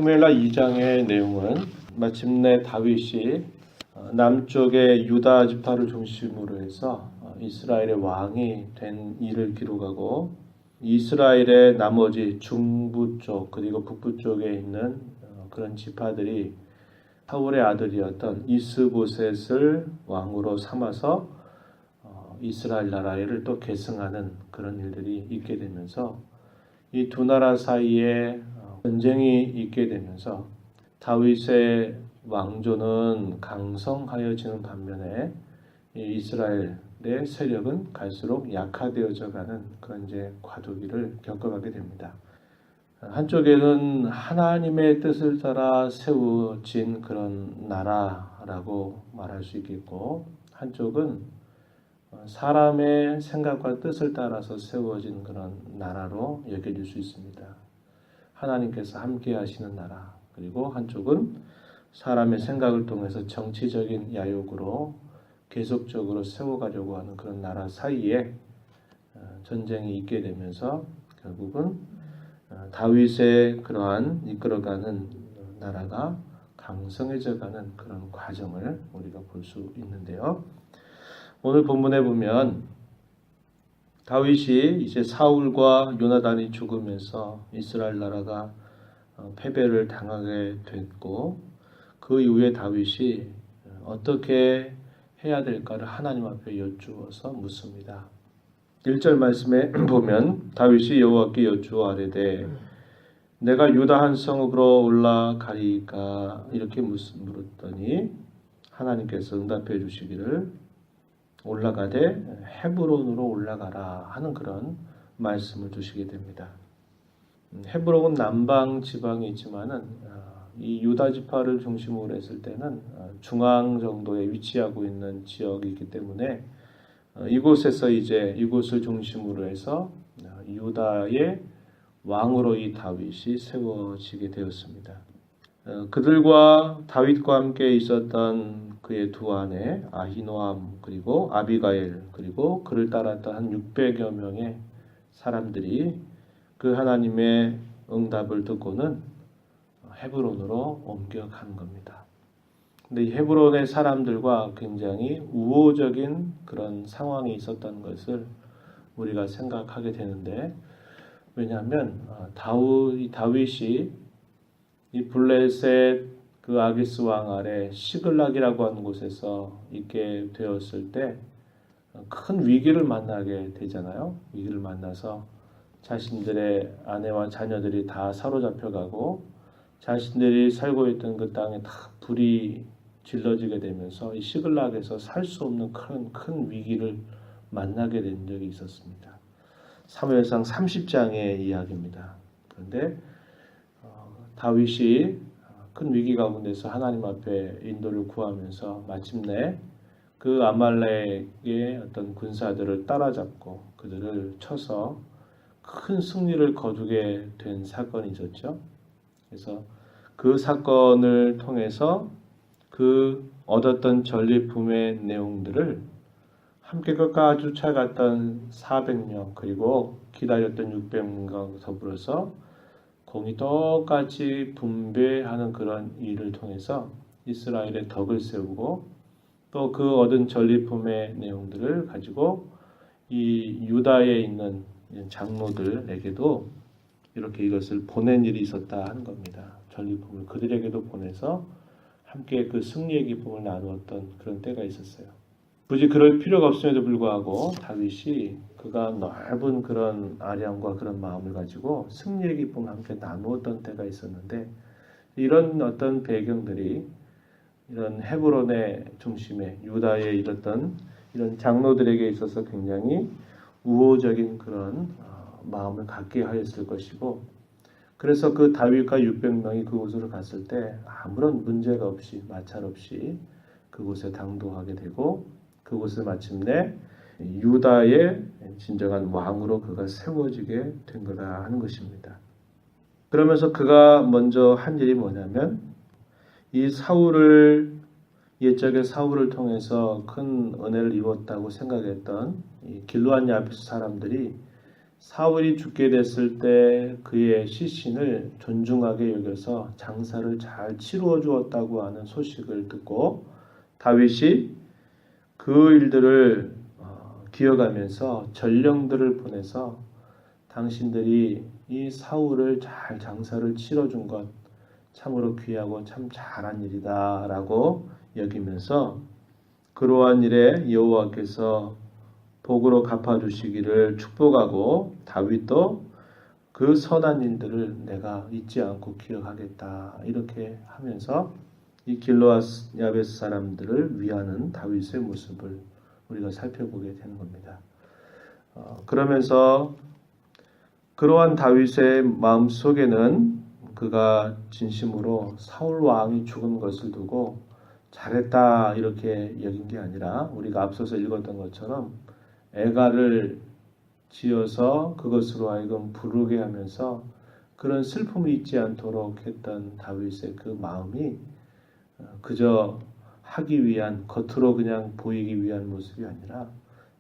사무엘하 2장의 내용은 마침내 다윗이 남쪽의 유다 지파를 중심으로 해서 이스라엘의 왕이 된 일을 기록하고 이스라엘의 나머지 중부 쪽 그리고 북부 쪽에 있는 그런 지파들이 사울의 아들이었던 이스보셋을 왕으로 삼아서 이스라엘 나라를 또 계승하는 그런 일들이 있게 되면서 이 두 나라 사이에 전쟁이 있게 되면서 다윗의 왕조는 강성하여지는 반면에 이스라엘의 세력은 갈수록 약화되어져 가는 그런 이제 과도기를 겪어가게 됩니다. 한쪽에는 하나님의 뜻을 따라 세워진 그런 나라라고 말할 수 있겠고, 한쪽은 사람의 생각과 뜻을 따라서 세워진 그런 나라로 여겨질 수 있습니다. 하나님께서 함께 하시는 나라, 그리고 한쪽은 사람의 생각을 통해서 정치적인 야욕으로 계속적으로 세워가려고 하는 그런 나라 사이에 전쟁이 있게 되면서 결국은 다윗의 그러한 이끌어가는 나라가 강성해져가는 그런 과정을 우리가 볼 수 있는데요. 오늘 본문에 보면 다윗이 이제 사울과 요나단이 죽으면서 이스라엘 나라가 패배를 당하게 됐고, 그 이후에 다윗이 어떻게 해야 될까를 하나님 앞에 여쭈어서 묻습니다. 1절 말씀에 보면 다윗이 여호와께 여쭈어 아뢰되 내가 유다 한 성읍으로 올라가리까 이렇게 물었더니 하나님께서 응답해 주시기를 올라가되 헤브론으로 올라가라 하는 그런 말씀을 주시게 됩니다. 헤브론은 남방 지방이 있지만은 이 유다 지파를 중심으로 했을 때는 중앙 정도에 위치하고 있는 지역이기 때문에 이곳에서 이제 이곳을 중심으로 해서 유다의 왕으로 이 다윗이 세워지게 되었습니다. 그들과 다윗과 함께 있었던 그의 두 아내 아히노암 그리고 아비가일 그리고 그를 따랐던 한 600여 명의 사람들이 그 하나님의 응답을 듣고는 헤브론으로 옮겨간 겁니다. 근데 이 헤브론의 사람들과 굉장히 우호적인 그런 상황이 있었던 것을 우리가 생각하게 되는데, 왜냐하면 다윗이 이 블레셋 그 아기스 왕 아래 시글락이라고 하는 곳에서 있게 되었을 때 큰 위기를 만나게 되잖아요. 위기를 만나서 자신들의 아내와 자녀들이 다 사로잡혀가고 자신들이 살고 있던 그 땅에 다 불이 질러지게 되면서 이 시글락에서 살 수 없는 큰 위기를 만나게 된 적이 있었습니다. 사무엘상 30장의 이야기입니다. 그런데 다윗이 큰 위기 가운데서 하나님 앞에 인도를 구하면서 마침내 그 아말렉의 어떤 군사들을 따라잡고 그들을 쳐서 큰 승리를 거두게 된 사건이 있었죠. 그래서 그 사건을 통해서 그 얻었던 전리품의 내용들을 함께 끝까지 쫓아갔던 400명 그리고 기다렸던 600명과 더불어서 공이 똑같이 분배하는 그런 일을 통해서 이스라엘의 덕을 세우고 또 그 얻은 전리품의 내용들을 가지고 이 유다에 있는 장로들에게도 이렇게 이것을 보낸 일이 있었다 하는 겁니다. 전리품을 그들에게도 보내서 함께 그 승리의 기쁨을 나누었던 그런 때가 있었어요. 굳이 그럴 필요가 없음에도 불구하고 다윗이 그가 넓은 그런 아량과 그런 마음을 가지고 승리의 기쁨을 함께 나누었던 때가 있었는데, 이런 어떤 배경들이 이런 헤브론의 중심에 유다에 있었던 이런 장로들에게 있어서 굉장히 우호적인 그런 마음을 갖게 하였을 것이고, 그래서 그 다윗과 600명이 그곳으로 갔을 때 아무런 문제가 없이 마찰 없이 그곳에 당도하게 되고 그곳을 마침내 유다의 진정한 왕으로 그가 세워지게 된 거다 하는 것입니다. 그러면서 그가 먼저 한 일이 뭐냐면 이 옛적의 사울을 통해서 큰 은혜를 입었다고 생각했던 이 길르앗 야베스 사람들이 사울이 죽게 됐을 때 그의 시신을 존중하게 여겨서 장사를 잘 치루어 주었다고 하는 소식을 듣고 다윗이 그 일들을 기억하면서 전령들을 보내서 당신들이 이 사울을 잘 장사를 치러준 것 참으로 귀하고 참 잘한 일이다 라고 여기면서 그러한 일에 여호와께서 복으로 갚아주시기를 축복하고 다윗도 그 선한 일들을 내가 잊지 않고 기억하겠다 이렇게 하면서 이 길르앗 야베스 사람들을 위하는 다윗의 모습을 우리가 살펴보게 되는 겁니다. 그러면서 그러한 다윗의 마음 속에는 그가 진심으로 사울 왕이 죽은 것을 두고 잘했다 이렇게 여긴 게 아니라 우리가 앞서서 읽었던 것처럼 애가를 지어서 그것으로 하여금 부르게 하면서 그런 슬픔을 잊지 않도록 했던 다윗의 그 마음이 그저 하기 위한 겉으로 그냥 보이기 위한 모습이 아니라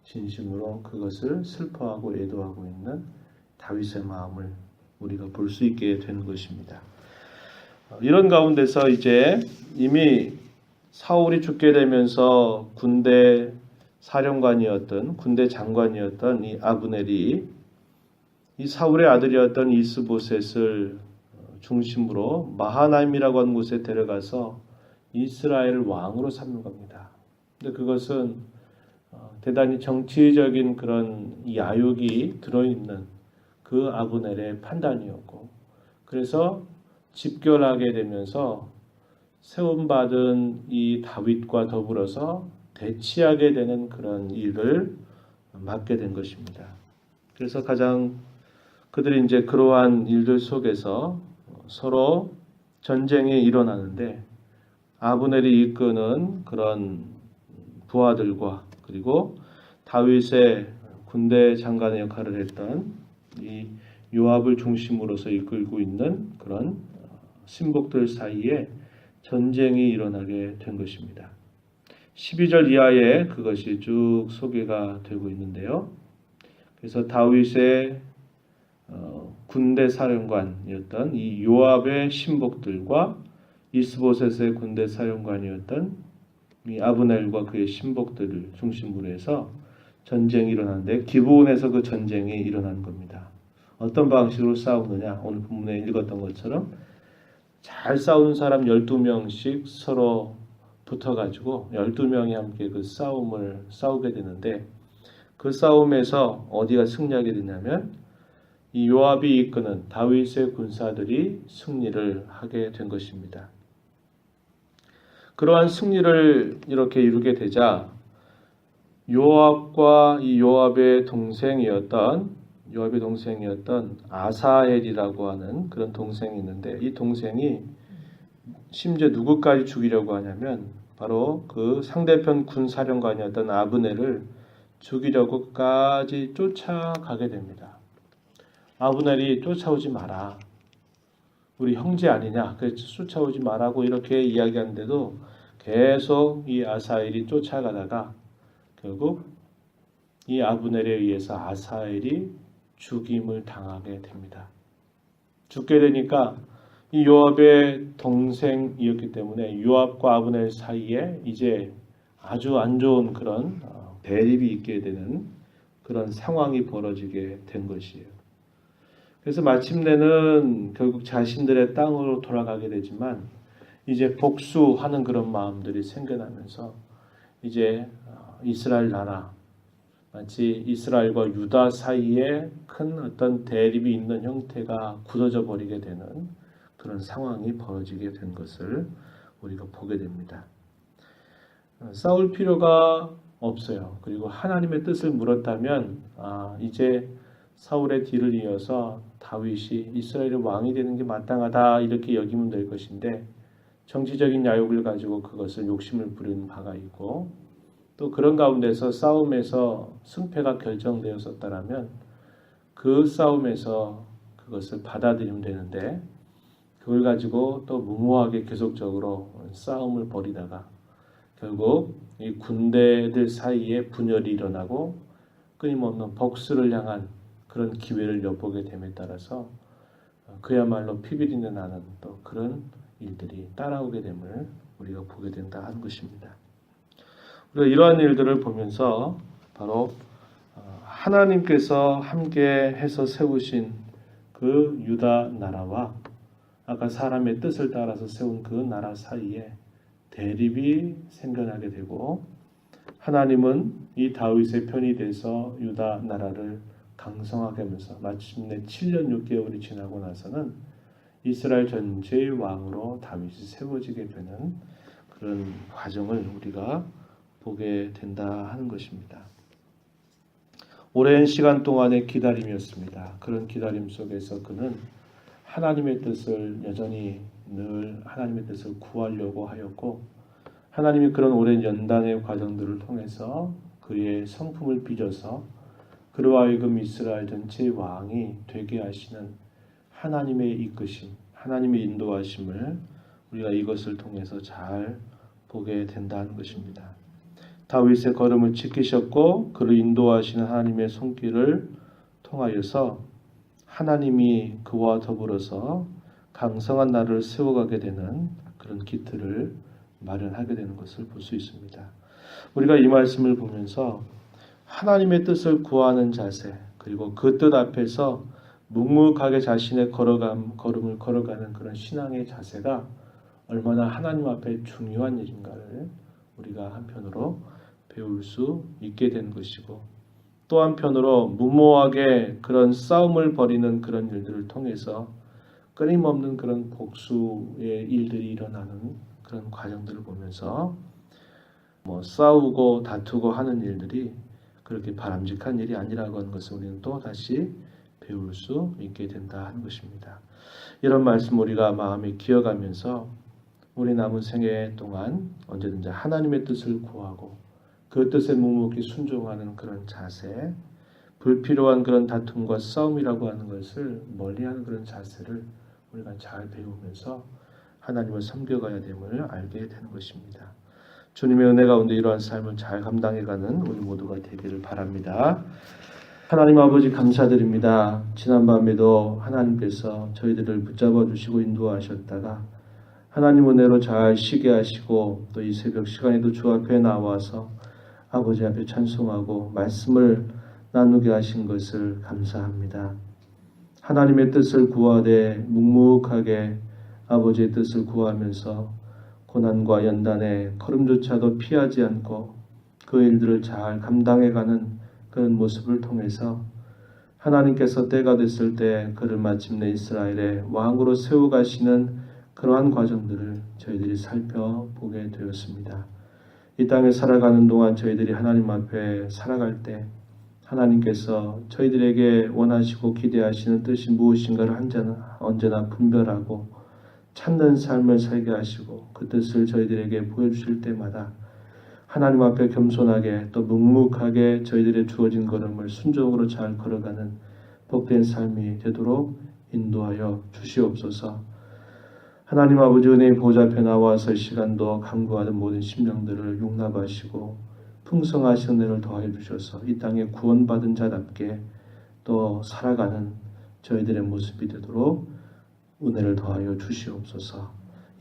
진심으로 그것을 슬퍼하고 애도하고 있는 다윗의 마음을 우리가 볼 수 있게 되는 것입니다. 이런 가운데서 이제 이미 사울이 죽게 되면서 군대 사령관이었던 군대 장관이었던 이 아브넬이 이 사울의 아들이었던 이스보셋을 중심으로 마하나임이라고 하는 곳에 데려가서 이스라엘 왕으로 삼는 겁니다. 근데 그것은 대단히 정치적인 그런 야욕이 들어있는 그 아브넬의 판단이었고 그래서 집결하게 되면서 세움받은 이 다윗과 더불어서 대치하게 되는 그런 일을 맡게 된 것입니다. 그래서 가장 그들이 이제 그러한 일들 속에서 서로 전쟁이 일어나는데 아브넬이 이끄는 그런 부하들과 그리고 다윗의 군대 장관의 역할을 했던 이 요압을 중심으로서 이끌고 있는 그런 신복들 사이에 전쟁이 일어나게 된 것입니다. 12절 이하에 그것이 쭉 소개가 되고 있는데요. 그래서 다윗의 군대 사령관이었던 이 요압의 신복들과 이스보셋의 군대 사령관이었던 이 아브넬과 그의 신복들을 중심으로 해서 전쟁이 일어나는데 기브온에서 그 전쟁이 일어난 겁니다. 어떤 방식으로 싸우느냐? 오늘 본문에 읽었던 것처럼 잘 싸우는 사람 12명씩 서로 붙어가지고 12명이 함께 그 싸움을 싸우게 되는데 그 싸움에서 어디가 승리하게 되냐면 이 요압이 이끄는 다윗의 군사들이 승리를 하게 된 것입니다. 그러한 승리를 이렇게 이루게 되자 요압과 이 요압의 동생이었던 아사엘이라고 하는 그런 동생이 있는데 이 동생이 심지어 누구까지 죽이려고 하냐면 바로 그 상대편 군사령관이었던 아브넬을 죽이려고까지 쫓아가게 됩니다. 아브넬이 쫓아오지 마라. 우리 형제 아니냐. 그래서 쫓아오지 말라고 이렇게 이야기하는데도 계속 이 아사엘이 쫓아가다가 결국 이 아브넬에 의해서 아사엘이 죽임을 당하게 됩니다. 죽게 되니까 이 요압의 동생이었기 때문에 요압과 아브넬 사이에 이제 아주 안 좋은 그런 대립이 있게 되는 그런 상황이 벌어지게 된 것이에요. 그래서 마침내는 결국 자신들의 땅으로 돌아가게 되지만 이제 복수하는 그런 마음들이 생겨나면서 이제 이스라엘 나라 마치 이스라엘과 유다 사이에 큰 어떤 대립이 있는 형태가 굳어져 버리게 되는 그런 상황이 벌어지게 된 것을 우리가 보게 됩니다. 싸울 필요가 없어요. 그리고 하나님의 뜻을 물었다면 이제 사울의 뒤를 이어서 다윗이 이스라엘의 왕이 되는 게 마땅하다 이렇게 여기면 될 것인데 정치적인 야욕을 가지고 그것을 욕심을 부리는 바가 있고 또 그런 가운데서 싸움에서 승패가 결정되었었다라면 그 싸움에서 그것을 받아들이면 되는데 그걸 가지고 또 무모하게 계속적으로 싸움을 벌이다가 결국 이 군대들 사이에 분열이 일어나고 끊임없는 복수를 향한 그런 기회를 엿보게 됨에 따라서 그야말로 피비린내 나는 또 그런 일들이 따라오게 됨을 우리가 보게 된다 하는 것입니다. 우리가 이러한 일들을 보면서 바로 하나님께서 함께 해서 세우신 그 유다 나라와 아까 사람의 뜻을 따라서 세운 그 나라 사이에 대립이 생겨나게 되고, 하나님은 이 다윗의 편이 돼서 유다 나라를 강성하게 하면서 마침내 7년 6개월이 지나고 나서는 이스라엘 전체의 왕으로 다윗이 세워지게 되는 그런 과정을 우리가 보게 된다 하는 것입니다. 오랜 시간 동안의 기다림이었습니다. 그런 기다림 속에서 그는 하나님의 뜻을 여전히 늘 하나님의 뜻을 구하려고 하였고, 하나님이 그런 오랜 연단의 과정들을 통해서 그의 성품을 빚어서 그로 하여금 이스라엘 전체의 왕이 되게 하시는 하나님의 이끄심, 하나님의 인도하심을 우리가 이것을 통해서 잘 보게 된다는 것입니다. 다윗의 걸음을 지키셨고 그를 인도하시는 하나님의 손길을 통하여서 하나님이 그와 더불어서 강성한 나라를 세워가게 되는 그런 기틀을 마련하게 되는 것을 볼 수 있습니다. 우리가 이 말씀을 보면서 하나님의 뜻을 구하는 자세, 그리고 그 뜻 앞에서 묵묵하게 자신의 걸음을 걸어가는 그런 신앙의 자세가 얼마나 하나님 앞에 중요한 일인가를 우리가 한편으로 배울 수 있게 된 것이고, 또 한편으로 무모하게 그런 싸움을 벌이는 그런 일들을 통해서 끊임없는 그런 복수의 일들이 일어나는 그런 과정들을 보면서 싸우고 다투고 하는 일들이 그렇게 바람직한 일이 아니라고 하는 것을 우리는 또 다시 배울 수 있게 된다 하는 것입니다. 이런 말씀 우리가 마음에 기억하면서 우리 남은 생애 동안 언제든지 하나님의 뜻을 구하고 그 뜻에 묵묵히 순종하는 그런 자세, 불필요한 그런 다툼과 싸움이라고 하는 것을 멀리하는 그런 자세를 우리가 잘 배우면서 하나님을 섬겨가야 됨을 알게 되는 것입니다. 주님의 은혜 가운데 이러한 삶을 잘 감당해가는 우리 모두가 되기를 바랍니다. 하나님 아버지 감사드립니다. 지난밤에도 하나님께서 저희들을 붙잡아 주시고 인도하셨다가 하나님 은혜로 잘 쉬게 하시고 또 이 새벽 시간에도 주 앞에 나와서 아버지 앞에 찬송하고 말씀을 나누게 하신 것을 감사합니다. 하나님의 뜻을 구하되 묵묵하게 아버지의 뜻을 구하면서 고난과 연단의 걸음조차도 피하지 않고 그 일들을 잘 감당해가는 그런 모습을 통해서 하나님께서 때가 됐을 때 그를 마침내 이스라엘의 왕으로 세워가시는 그러한 과정들을 저희들이 살펴보게 되었습니다. 이 땅에 살아가는 동안 저희들이 하나님 앞에 살아갈 때 하나님께서 저희들에게 원하시고 기대하시는 뜻이 무엇인가를 언제나 분별하고 찾는 삶을 살게 하시고 그 뜻을 저희들에게 보여주실 때마다 하나님 앞에 겸손하게 또 묵묵하게 저희들의 주어진 걸음을 순종으로 잘 걸어가는 복된 삶이 되도록 인도하여 주시옵소서. 하나님 아버지 은혜의 보좌 앞에 나와서 시간도 간구하는 모든 심령들을 용납하시고 풍성하신 은혜를 더하여 주셔서 이 땅에 구원받은 자답게 또 살아가는 저희들의 모습이 되도록 은혜를 더하여 주시옵소서.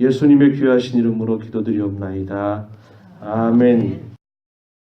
예수님의 귀하신 이름으로 기도드리옵나이다. 아멘.